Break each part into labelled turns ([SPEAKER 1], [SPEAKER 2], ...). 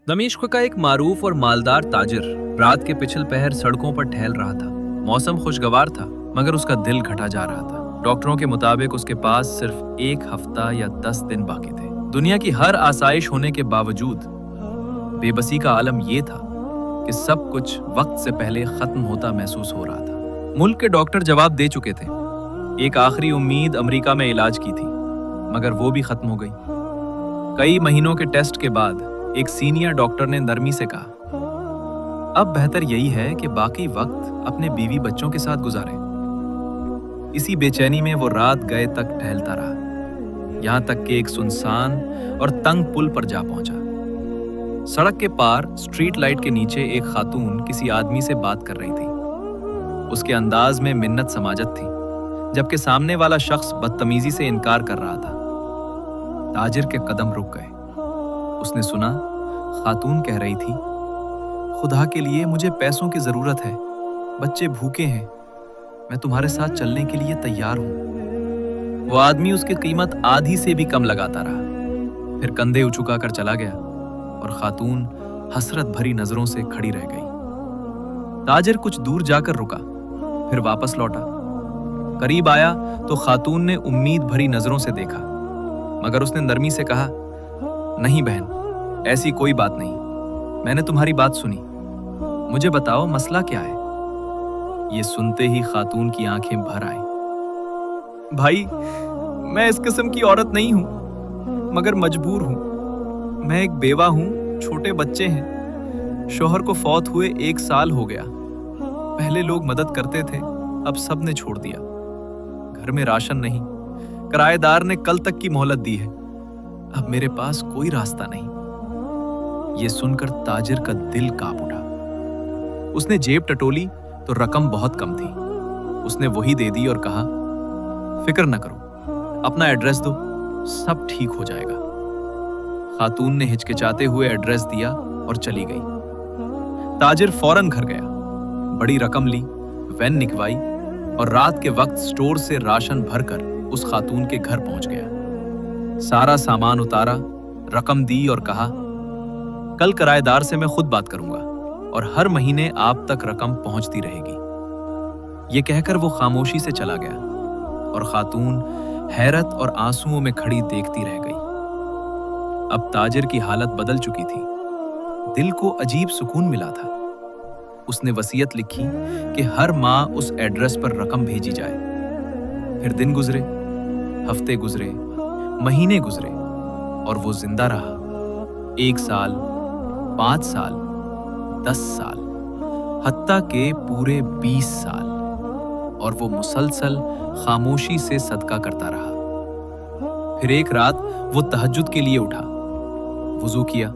[SPEAKER 1] दमिश्क का एक मारूफ और मालदार ताजिर रात के पिछल पहर सड़कों पर टहल रहा था। मौसम खुशगवार था, मगर उसका दिल घटा जा रहा था। डॉक्टरों के मुताबिक उसके पास सिर्फ एक हफ्ता या 10 दिन बाकी थे। दुनिया की हर आसाइश होने के बावजूद बेबसी का आलम यह था कि सब कुछ वक्त से पहले खत्म होता महसूस हो रहा था। मुल्क के डॉक्टर जवाब दे चुके थे। एक आखिरी उम्मीद अमेरिका में इलाज की थी, मगर वो भी खत्म हो गई। कई महीनों के टेस्ट के बाद एक सीनियर डॉक्टर ने नरमी से कहा, अब बेहतर यही है कि बाकी वक्त अपने बीवी बच्चों के साथ गुजारें। इसी बेचैनी में वो रात गए तक टहलता रहा, यहां तक कि एक सुनसान और तंग पुल पर जा पहुंचा। सड़क के पार स्ट्रीट लाइट के नीचे एक खातून किसी आदमी से बात कर रही थी। उसके अंदाज में मिन्नत समाजत थी, जबकि सामने वाला शख्स बदतमीजी से इनकार कर रहा था। ताजिर के कदम रुक गए। उसने सुना खातून कह रही थी, खुदा के लिए मुझे पैसों की जरूरत है, बच्चे भूखे हैं, मैं तुम्हारे साथ चलने के लिए तैयार हूं। वो आदमी उसकी कीमत आधी से भी कम लगाता रहा, फिर कंधे उचुका कर चला गया और खातून हसरत भरी नजरों से खड़ी रह गई। ताजिर कुछ दूर जाकर रुका, फिर वापस लौटा। करीब आया तो खातून ने उम्मीद भरी नजरों से देखा, मगर उसने नरमी से कहा, नहीं बहन, ऐसी कोई बात नहीं, मैंने तुम्हारी बात सुनी, मुझे बताओ मसला क्या है। ये सुनते ही खातून की आंखें भर आई। भाई, मैं इस किस्म की औरत नहीं हूं, मगर मजबूर हूं। मैं एक बेवा हूं, छोटे बच्चे हैं, शौहर को फौत हुए 1 साल हो गया। पहले लोग मदद करते थे, अब सब ने छोड़ दिया। घर में राशन नहीं, किराएदार ने कल तक की मोहलत दी है, अब मेरे पास कोई रास्ता नहीं। ये सुनकर ताजिर का दिल कांप उठा। उसने जेब टटोली तो रकम बहुत कम थी। उसने वही दे दी और कहा, फिक्र न करो, अपना एड्रेस दो, सब ठीक हो जाएगा। खातून ने हिचकिचाते हुए एड्रेस दिया और चली गई। ताजिर फौरन घर गया, बड़ी रकम ली, वैन निकवाई और रात के वक्त स्टोर से राशन भरकर उस खातून के घर पहुंच गया। सारा सामान उतारा, रकम दी और कहा, कल किराएदार से मैं खुद बात करूंगा और हर महीने आप तक रकम पहुंचती रहेगी। ये कहकर वो खामोशी से चला गया और खातून हैरत और आंसुओं में खड़ी देखती रह गई। अब ताजिर की हालत बदल चुकी थी। दिल को अजीब सुकून मिला था। उसने वसीयत लिखी कि हर माह उस एड्रेस पर रकम भेजी जाए। फिर दिन गुजरे, हफ्ते गुजरे, महीने गुजरे और वो जिंदा रहा। 1 साल, 5 साल, 10 साल, हत्ता के पूरे 20 साल, और वो मुसलसल खामोशी से सदका करता रहा। फिर एक रात वो तहज्जुद के लिए उठा, वुजू किया,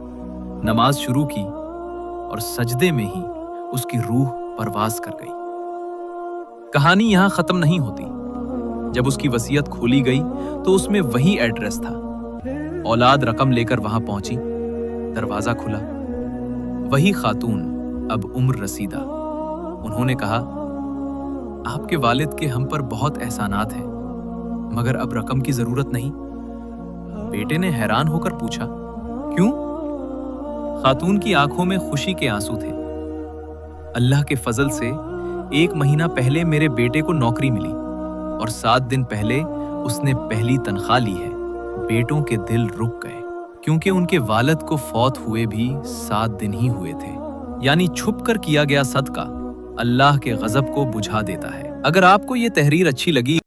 [SPEAKER 1] नमाज शुरू की और सजदे में ही उसकी रूह परवाज कर गई। कहानी यहां खत्म नहीं होती। जब उसकी वसीयत खोली गई तो उसमें वही एड्रेस था। औलाद रकम लेकर वहां पहुंची, दरवाजा खुला, वही खातून, अब उम्र रसीदा। उन्होंने कहा, आपके वालिद के हम पर बहुत एहसानात हैं, मगर अब रकम की जरूरत नहीं। बेटे ने हैरान होकर पूछा, क्यों? खातून की आंखों में खुशी के आंसू थे। अल्लाह के फजल से 1 महीना पहले मेरे बेटे को नौकरी मिली और 7 दिन पहले उसने पहली तनख्वाह ली है। बेटों के दिल रुक गए, क्योंकि उनके वालिद को फौत हुए भी 7 दिन ही हुए थे। यानी छुप कर किया गया सदका अल्लाह के गजब को बुझा देता है। अगर आपको ये तहरीर अच्छी लगी